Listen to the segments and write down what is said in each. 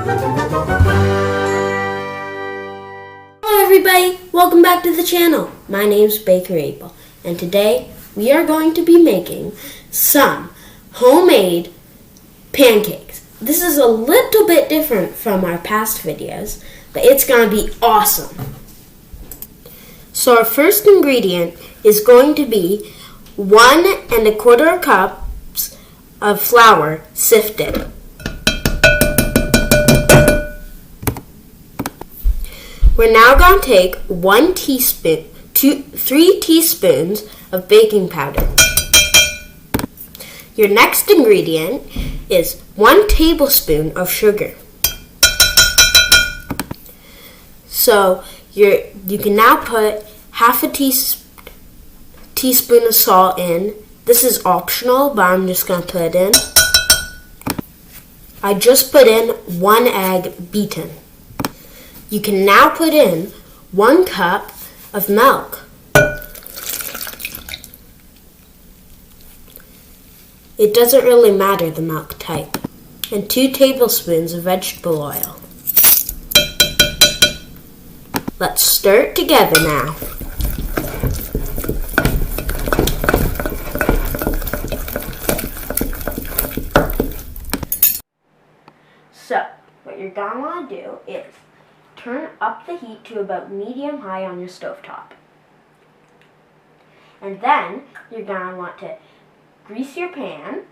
Hello everybody, welcome back to the channel. My name's Baker April, and today we are going to be making some homemade pancakes. This is a little bit different from our past videos, but it's going to be awesome. So our first ingredient is going to be 1 1/4 cups of flour sifted. We're now going to take 3 teaspoons of baking powder. Your next ingredient is 1 tablespoon of sugar. So you can now put half a teaspoon of salt in. This is optional, but I'm just going to put it in. I just put in 1 egg beaten. You can now put in 1 cup of milk. It doesn't really matter the milk type. And 2 tablespoons of vegetable oil. Let's stir it together now. So, what you're going to want to do is turn up the heat to about medium-high on your stovetop. And then you're going to want to grease your pan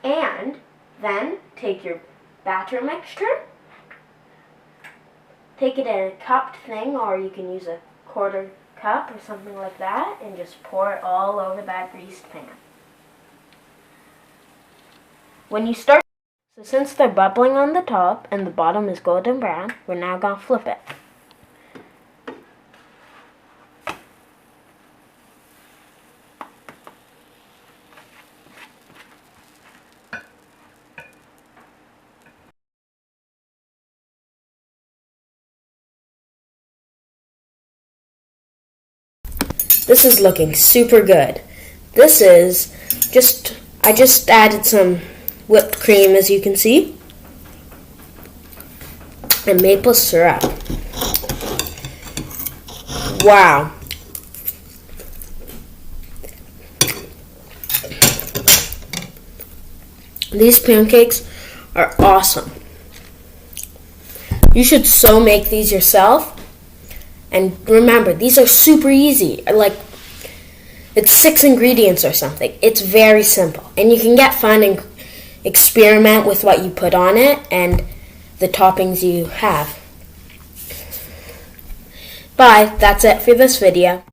and then take your batter mixture, take it in a cupped thing, or you can use a 1/4 cup or something like that, and just pour it all over that greased pan. When you start, so since they're bubbling on the top and the bottom is golden brown, we're now going to flip it. This is looking super good. This is I just added some whipped cream, as you can see, and maple syrup. Wow. These pancakes are awesome. You should so make these yourself. And remember, these are super easy. Like, it's 6 ingredients or something. It's very simple. And you can get fun and experiment with what you put on it and the toppings you have. Bye. That's it for this video.